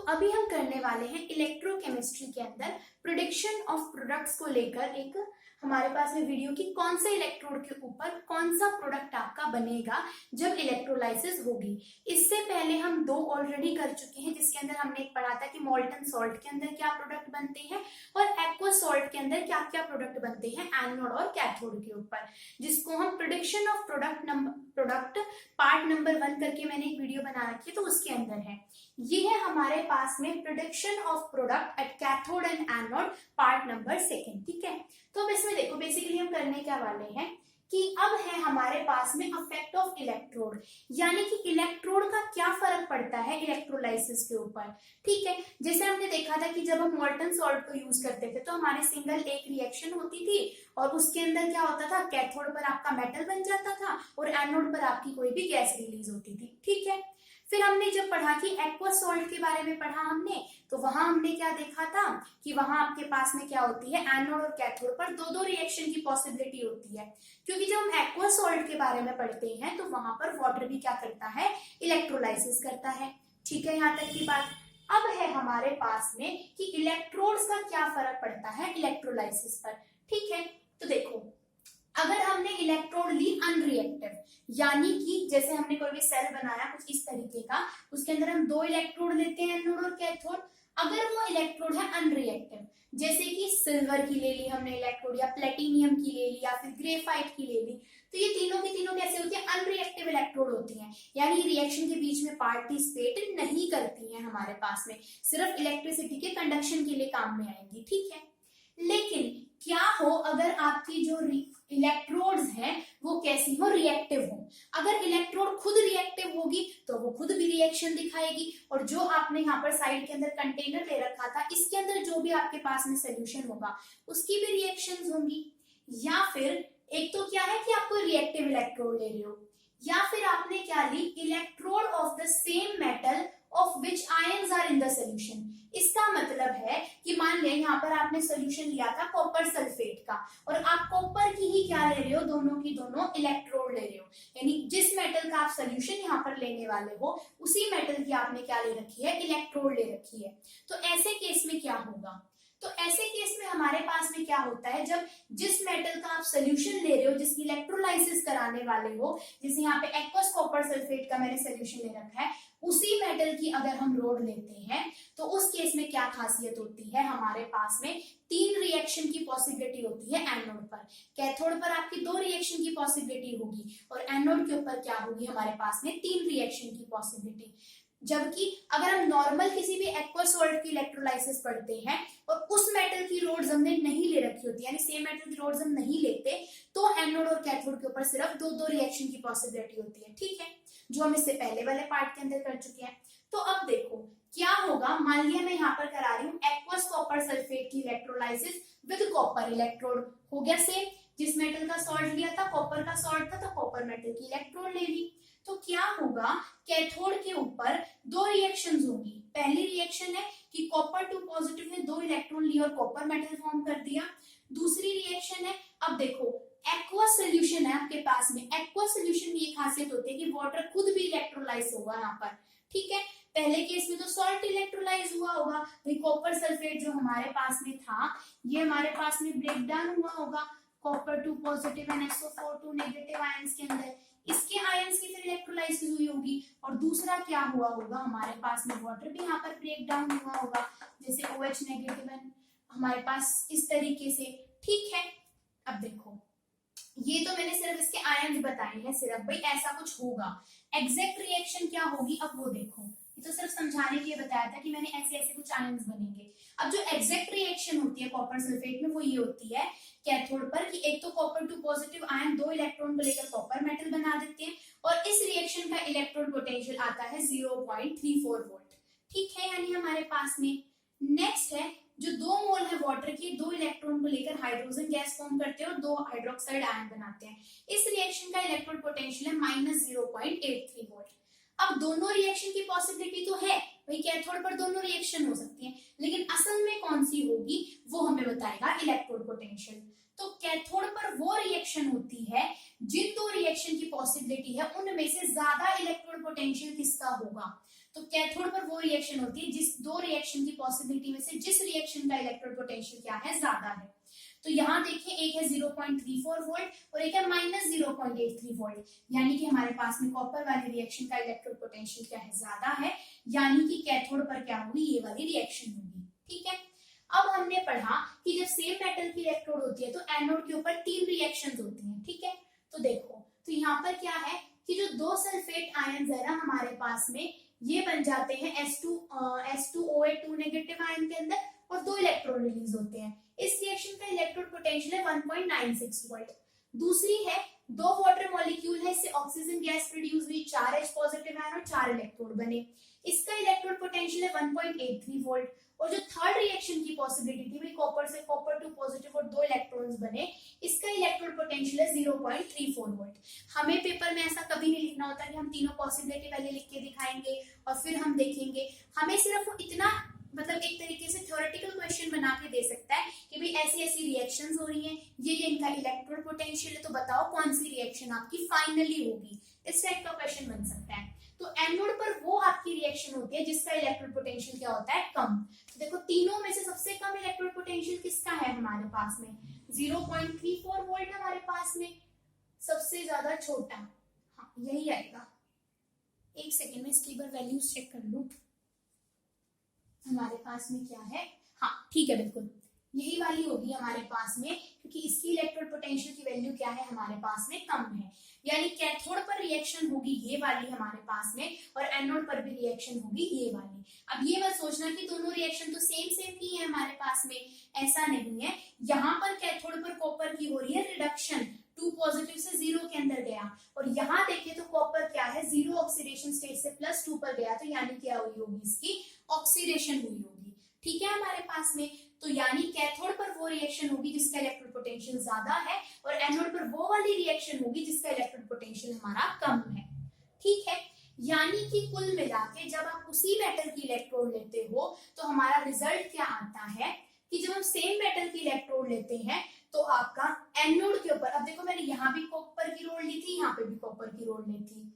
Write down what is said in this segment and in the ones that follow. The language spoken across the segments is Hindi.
अभी हम करने वाले हैं इलेक्ट्रोकेमिस्ट्री के अंदर प्रिडिक्शन ऑफ प्रोडक्ट्स को लेकर एक हमारे पास में वीडियो की कौन से इलेक्ट्रोड के ऊपर कौन सा प्रोडक्ट आपका बनेगा जब इलेक्ट्रोलाइसिस होगी। इससे पहले हम दो ऑलरेडी कर चुके हैं, जिसके अंदर हमने एक पढ़ा था कि मोल्टन सॉल्ट के अंदर क्या प्रोडक्ट बनते हैं और एक्वस सॉल्ट के अंदर क्या क्या प्रोडक्ट बनते हैं एनोड और कैथोड के ऊपर, जिसको हम prediction of product part number 1 करके मैंने एक वीडियो बना रखी है, तो उसके अंदर है। ये है हमारे पास में prediction of product at cathode and anode part number 2, ठीक है। तो अब इसमें देखो बेसिकली हम करने क्या वाले हैं कि अब है हमारे पास में इफेक्ट ऑफ इलेक्ट्रोड, यानी कि इलेक्ट्रोड का क्या फर्क पड़ता है इलेक्ट्रोलाइसिस के ऊपर, ठीक है। जैसे हमने देखा था कि जब हम मोल्टन सॉल्ट को यूज करते थे तो हमारे सिंगल एक रिएक्शन होती थी और उसके अंदर क्या होता था, कैथोड पर आपका मेटल बन जाता था और एनोड पर आपकी कोई भी गैस रिलीज होती थी, ठीक है। फिर हमने जब पढ़ा कि एक्वस सॉल्ट के बारे में पढ़ा हमने, तो वहां हमने क्या देखा था कि वहां आपके पास में क्या होती है, एनोड और कैथोड पर दो दो रिएक्शन की पॉसिबिलिटी होती है, क्योंकि जब हम एक्वस सॉल्ट के बारे में पढ़ते हैं तो वहां पर वाटर भी क्या करता है, इलेक्ट्रोलाइसिस करता है, ठीक है। यहाँ तक की बात। अब है हमारे पास में कि इलेक्ट्रोड्स का क्या फर्क पड़ता है इलेक्ट्रोलाइसिस पर, ठीक है। तो देखो, अगर हमने इलेक्ट्रोड ली अनरिएक्टिव, यानी कि जैसे हमने कोई भी सेल बनाया कुछ इस तरीके का, उसके अंदर हम दो इलेक्ट्रोड लेते हैं, एनोड और कैथोड। अगर वो इलेक्ट्रोड है अनरिएक्टिव, जैसे कि सिल्वर की ले ली हमने इलेक्ट्रोड या प्लेटिनियम की ले ली या फिर ग्रेफाइट की ले ली, तो ये तीनों की तीनों कैसे होती है, अनरिएक्टिव इलेक्ट्रोड होती हैं, यानी रिएक्शन के बीच में पार्टिसिपेट नहीं करती हैं हमारे पास में, सिर्फ इलेक्ट्रिसिटी के कंडक्शन के लिए काम में आएंगी, ठीक है। लेकिन क्या हो अगर आपकी जो इलेक्ट्रोड्स हैं वो कैसी हो, रिएक्टिव हो। अगर इलेक्ट्रोड खुद रिएक्टिव होगी तो वो खुद भी रिएक्शन दिखाएगी, और जो आपने यहाँ पर साइड के अंदर कंटेनर ले रखा था इसके अंदर जो भी आपके पास में सोल्यूशन होगा उसकी भी रिएक्शंस होंगी। या फिर एक तो क्या है कि आप कोई रिएक्टिव इलेक्ट्रोड ले रहे हो, या फिर आपने क्या ली, electrode of the same metal of which ions are in the solution. इसका मतलब है कि मान लिया यहाँ पर आपने सोल्यूशन लिया था कॉपर सल्फेट का, और आप कॉपर की ही क्या ले रहे हो, दोनों की दोनों इलेक्ट्रोड ले रहे हो, यानी जिस मेटल का आप सोल्यूशन यहाँ पर लेने वाले हो उसी मेटल की आपने क्या ले रखी है, इलेक्ट्रोड ले रखी है। तो ऐसे केस में क्या होगा, तो ऐसे केस में हमारे पास में क्या होता है, जब जिस मेटल का आप सोल्यूशन ले रहे हो, जिसकी इलेक्ट्रोलाइसिस कराने वाले हो, जैसे यहाँ पे एक्वस कॉपर सल्फेट का मैंने सोल्यूशन ले रखा है, उसी मेटल की अगर हम रोड लेते हैं तो उस केस में क्या खासियत होती है, हमारे पास में 3 रिएक्शन की पॉसिबिलिटी होती है एनोड पर। कैथोड पर आपकी 2 रिएक्शन की पॉसिबिलिटी होगी और एनोड के ऊपर क्या होगी, हमारे पास में 3 रिएक्शन की पॉसिबिलिटी। जबकि अगर हम नॉर्मल किसी भी एक्वस सॉल्ट की इलेक्ट्रोलाइसिस पढ़ते हैं और उस मेटल की रोड्स हमने नहीं ले रखी होती, यानी सेम मेटल की रोड्स हम नहीं लेते, तो एनोड और कैथोड के ऊपर सिर्फ 2 रिएक्शन की पॉसिबिलिटी होती है, ठीक है, जो हम इससे पहले वाले पार्ट के अंदर कर चुके हैं। तो अब देखो क्या होगा, मान लिया मैं यहाँ पर करा रही हूँ एक्वस कॉपर सल्फेट की इलेक्ट्रोलाइसिस विद कॉपर इलेक्ट्रोड, हो गया सेम, जिस मेटल का सॉल्ट लिया था कॉपर का सॉल्ट था तो कॉपर मेटल की इलेक्ट्रोड ले ली। तो क्या होगा, कैथोड के ऊपर 2 रिएक्शंस होंगी। पहली रिएक्शन है कि कॉपर 2 पॉजिटिव ने 2 इलेक्ट्रॉन लिए और कॉपर मेटल फॉर्म कर दिया। दूसरी रिएक्शन है, अब देखो एक्वस सोल्यूशन है आपके पास में, एक्वस सोल्यूशन की ये खासियत होती है कि वाटर खुद भी इलेक्ट्रोलाइज होगा यहाँ पर, ठीक है। पहले केस में तो सॉल्ट इलेक्ट्रोलाइज हुआ होगा, भाई कॉपर सल्फेट जो हमारे पास में था ये हमारे पास में ब्रेक डाउन हुआ होगा, copper 2 positive and SO4 2 negative ions के अंदर, इसके आयंस की फिर इलेक्ट्रोलाइसिस हुई होगी, और दूसरा क्या हुआ होगा, हमारे पास में वाटर भी यहाँ पर ब्रेक डाउन हुआ होगा, जैसे OH नेगेटिव हमारे पास इस तरीके से, ठीक है। अब देखो ये तो मैंने सिर्फ इसके आयंस बताए हैं, सिर्फ भाई ऐसा कुछ होगा, एग्जैक्ट रिएक्शन क्या होगी अब वो देखो, ये तो सिर्फ समझाने के लिए बताया था कि मैंने ऐसे ऐसे कुछ आयंस बनेंगे। अब जो एग्जैक्ट रिएक्शन होती है कॉपर सल्फेट में वो ये होती है कैथोड पर कि एक तो कॉपर 2 पॉजिटिव आयन 2 इलेक्ट्रॉन को लेकर कॉपर मेटल बना देते हैं, और इस रिएक्शन का इलेक्ट्रॉन पोटेंशियल आता है 0.34 वोल्ट, ठीक है, यानी हमारे पास में। नेक्स्ट है जो 2 मोल है वाटर की, 2 इलेक्ट्रॉन को लेकर हाइड्रोजन गैस फॉर्म करते हैं और 2 हाइड्रोक्साइड आयन बनाते हैं, इस रिएक्शन का इलेक्ट्रॉन पोटेंशियल है -0.83 वोल्ट। अब दोनों रिएक्शन की पॉसिबिलिटी तो है, भाई कैथोड पर दोनों रिएक्शन हो सकती है, लेकिन असल में कौन सी होगी वो हमें बताएगा इलेक्ट्रोड पोटेंशियल। तो कैथोड पर वो रिएक्शन होती है जिन 2 रिएक्शन की पॉसिबिलिटी है उनमें से ज्यादा इलेक्ट्रोड पोटेंशियल किसका होगा, तो कैथोड पर वो रिएक्शन होती है जिस दो रिएक्शन की पॉसिबिलिटी में से जिस रिएक्शन का इलेक्ट्रोड पोटेंशियल क्या है, ज्यादा है। तो यहाँ देखिए एक है 0.34 वोल्ट और एक है -0.83 वोल्ट, यानी कि हमारे पास में कॉपर वाली रिएक्शन का इलेक्ट्रोड पोटेंशियल क्या है, ज्यादा है, यानी कि कैथोड पर क्या होगी, ये वाली रिएक्शन होगी। ठीक है, अब हमने पढ़ा कि जब सेम मेटल की इलेक्ट्रोड होती है तो एनोड के ऊपर 3 रिएक्शंस होती हैं। ठीक है, तो देखो, तो यहाँ पर क्या है कि जो 2 सल्फेट आयंस है ना हमारे पास में, ये बन जाते हैं S2OH 2 नेगेटिव आयन के अंदर और 2 इलेक्ट्रॉन रिलीज होते हैं। इस रिएक्शन का इलेक्ट्रोड पोटेंशियल है 1.96 वोल्ट। दूसरी है 2 वाटर मॉलिक्यूल है, इससे ऑक्सीजन गैस प्रोड्यूस हुई, 4 H पॉजिटिव आयन और 4 इलेक्ट्रोड बने, इसका इलेक्ट्रोड पोटेंशियल है 1.83 वोल्ट। और जो थर्ड रिएक्शन की पॉसिबिलिटी थी, भाई कॉपर से कॉपर 2 पॉजिटिव और 2 इलेक्ट्रॉन्स बने, इसका इलेक्ट्रोड पोटेंशियल है 0.34 वोल्ट। हमें पेपर में ऐसा कभी नहीं लिखना होता कि हम तीनों पॉसिबिलिटी पहले लिख के दिखाएंगे और फिर हम देखेंगे। हमें सिर्फ इतना, मतलब एक तरीके से थ्योरेटिकल क्वेश्चन बना के दे सकता है कि भाई ऐसी ऐसी रिएक्शंस हो रही हैं, ये इनका इलेक्ट्रोड पोटेंशियल है, तो बताओ कौन सी रिएक्शन आपकी फाइनली होगी। इस टाइप का क्वेश्चन बन सकता है। तो एनोड पर वो आपकी रिएक्शन होती है जिसका इलेक्ट्रोड पोटेंशियल क्या होता है, कम। तो देखो तीनों में से सबसे कम इलेक्ट्रोड पोटेंशियल किसका है हमारे पास में, 0.34 वोल्ट हमारे पास में। सबसे ज्यादा छोटा, हाँ यही आएगा। एक सेकेंड में इसकी बार वैल्यूज चेक कर लूं, हमारे पास में क्या है, हाँ ठीक है, बिल्कुल यही वाली होगी हमारे पास में, क्योंकि इसकी इलेक्ट्रोड पोटेंशियल की वैल्यू क्या है हमारे पास में, कम है। यानी कैथोड पर रिएक्शन होगी ये वाली हमारे पास में और एनोड पर भी रिएक्शन होगी ये वाली। अब ये मत सोचना कि दोनों रिएक्शन तो सेम ही है हमारे पास में, ऐसा नहीं है। यहाँ पर कैथोड पर कॉपर की हो रही है रिडक्शन, 2 पॉजिटिव से 0 के अंदर गया, और यहाँ देखिए तो कॉपर क्या है, 0 ऑक्सीडेशन स्टेट से +2 पर गया, तो यानी क्या हुई होगी, इसकी ऑक्सीडेशन हुई होगी। ठीक है हमारे पास में, तो यानी कैथोड पर वो रिएक्शन होगी जिसका इलेक्ट्रोड पोटेंशियल ज्यादा है और एनोड पर वो वाली रिएक्शन होगी जिसका इलेक्ट्रोड पोटेंशियल हमारा कम है। ठीक है, यानी कि कुल मिला के जब आप उसी मेटल की इलेक्ट्रोड लेते हो तो हमारा रिजल्ट क्या आता है कि जब हम सेम मेटल की इलेक्ट्रोड लेते हैं तो आपका एनोड के ऊपर, अब देखो मैंने यहाँ भी कॉपर की रोड ली थी, यहाँ पे भी कॉपर की रोड ली थी,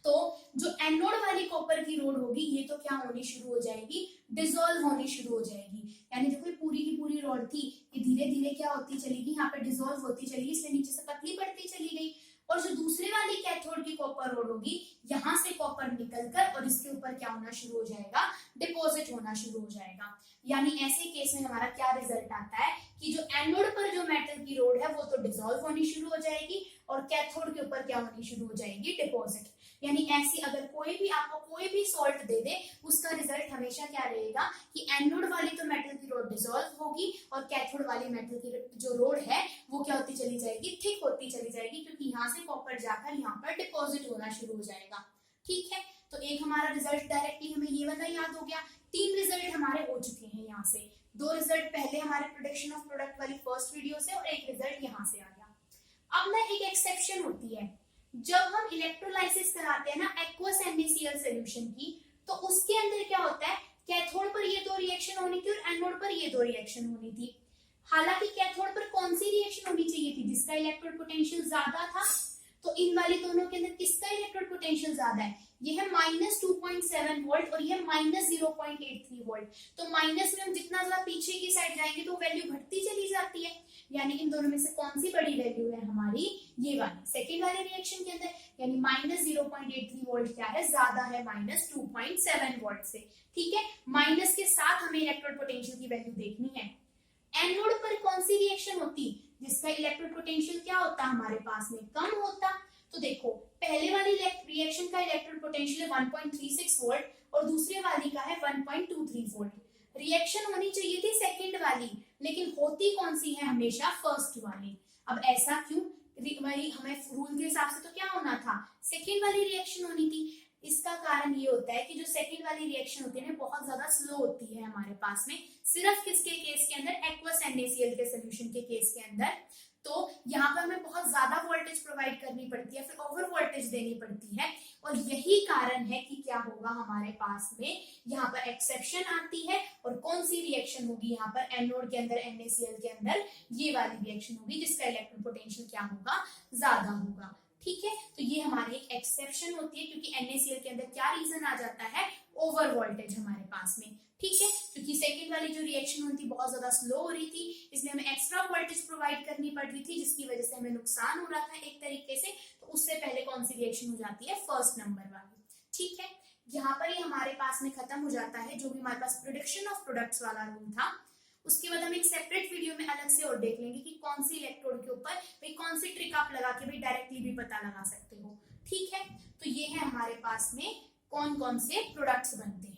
तो जो एनोड वाली कॉपर की रोड होगी ये तो क्या होनी शुरू हो जाएगी, डिसॉल्व होनी शुरू हो जाएगी। यानी देखो पूरी की पूरी रोड थी, ये धीरे धीरे क्या होती चलेगी, यहाँ पे डिसॉल्व होती चलेगी, इसलिए नीचे से पतली पड़ती चली गई। और जो दूसरी वाली कैथोड की कॉपर रोड होगी, यहाँ से कॉपर निकलकर और इसके ऊपर क्या होना शुरू हो जाएगा, डिपॉजिट होना शुरू हो जाएगा। यानी ऐसे केस में हमारा क्या रिजल्ट आता है कि जो एनोड पर जो मेटल की रोड है वो तो डिसॉल्व होनी शुरू हो जाएगी और कैथोड के ऊपर क्या होनी शुरू हो जाएगी, डिपॉजिट। यानी ऐसी अगर कोई भी आपको कोई भी सॉल्ट दे दे, उसका रिजल्ट हमेशा क्या रहेगा कि एनोड वाली तो मेटल की रोड डिसॉल्व होगी और कैथोड वाली मेटल की जो रोड है वो क्या होती चली जाएगी, थिक होती चली जाएगी, क्योंकि यहाँ से कॉपर जाकर यहाँ पर डिपॉजिट होना शुरू हो जाएगा। ठीक है, तो एक हमारा रिजल्ट डायरेक्टली हमें ये वाला याद हो गया। 3 रिजल्ट हमारे हो चुके हैं यहाँ से, 2 रिजल्ट पहले हमारे प्रोडक्शन ऑफ प्रोडक्ट वाली फर्स्ट वीडियो से और एक रिजल्ट यहाँ से आ गया। अब ना एक एक्सेप्शन होती है, जब हम इलेक्ट्रोलाइसिस कराते हैं ना एक्वस NaCl सॉल्यूशन की, तो उसके अंदर क्या होता है, कैथोड पर ये 2 रिएक्शन होनी थी और एनोड पर ये 2 रिएक्शन होनी थी। हालांकि कैथोड पर कौन सी रिएक्शन होनी चाहिए थी, जिसका इलेक्ट्रोड पोटेंशियल ज्यादा था, तो इन वाली दोनों के अंदर किसका इलेक्ट्रोड पोटेंशियल ज्यादा है, ये है -2.7 वोल्ट और ये -0.83 वोल्ट। तो माइनस में हम जितना ज्यादा पीछे की साइड जाएंगे तो वैल्यू घटती चली जाती है। यानी इन दोनों में से कौन सी बड़ी वैल्यू है हमारी, ये वाली सेकेंड वाले रिएक्शन के अंदर, यानी -0.83 वोल्ट क्या है, ज्यादा है -2.7 वोल्ट से। ठीक है, माइनस के साथ हमें इलेक्ट्रोड पोटेंशियल की वैल्यू देखनी है। एनोड पर कौन सी रिएक्शन होती जिसका इलेक्ट्रोड पोटेंशियल क्या होता हमारे पास में, कम होता। तो देखो पहले वाली रिएक्शन का इलेक्ट्रोड पोटेंशियल 1.36 वोल्ट और दूसरे वाली का है 1.23 वोल्ट। रिएक्शन होनी चाहिए थी सेकंड वाली, लेकिन होती कौन सी है, हमेशा फर्स्ट वाली। अब ऐसा क्यों, हमें रूल के हिसाब से तो क्या होना था, सेकंड वाली रिएक्शन होनी थी। इसका कारण ये होता है कि जो सेकंड वाली रिएक्शन होती है ना बहुत ज्यादा स्लो होती है हमारे पास में, सिर्फ किसके केस के अंदर, एक्वस NaCl के सोल्यूशन के केस के अंदर। तो यहाँ पर हमें बहुत ज्यादा वोल्टेज प्रोवाइड करनी पड़ती है, फिर ओवर वोल्टेज देनी पड़ती है, और यही कारण है कि क्या होगा हमारे पास में यहाँ पर एक्सेप्शन आती है। और कौन सी रिएक्शन होगी यहाँ पर, एनोड के अंदर NaCl के अंदर ये वाली रिएक्शन होगी जिसका इलेक्ट्रॉन पोटेंशियल क्या होगा, ज्यादा होगा। ठीक है, तो ये हमारी एक एक्सेप्शन होती है, क्योंकि NaCl के अंदर क्या रीजन आ जाता है, ओवर वोल्टेज हमारे पास में। ठीक है, क्योंकि सेकंड वाली जो रिएक्शन हुई थी बहुत ज्यादा स्लो हो रही थी, इसलिए हमें एक्स्ट्रा वोल्टेज प्रोवाइड करनी पड़ रही थी, जिसकी वजह से हमें नुकसान हो रहा था एक तरीके से। तो उससे पहले कौन सी रिएक्शन हो जाती है, फर्स्ट नंबर वाली। ठीक है, यहाँ पर ही हमारे पास में खत्म हो जाता है जो भी हमारे पास प्रोडक्शन ऑफ प्रोडक्ट्स वाला रूल था। उसके बाद हम एक सेपरेट वीडियो में अलग से और देख लेंगे कि कौन सी इलेक्ट्रोड के ऊपर भाई कौन सी ट्रिक आप लगा के भाई डायरेक्टली भी पता लगा सकते हो। ठीक है, तो ये है हमारे पास में कौन कौन से प्रोडक्ट्स बनते हैं।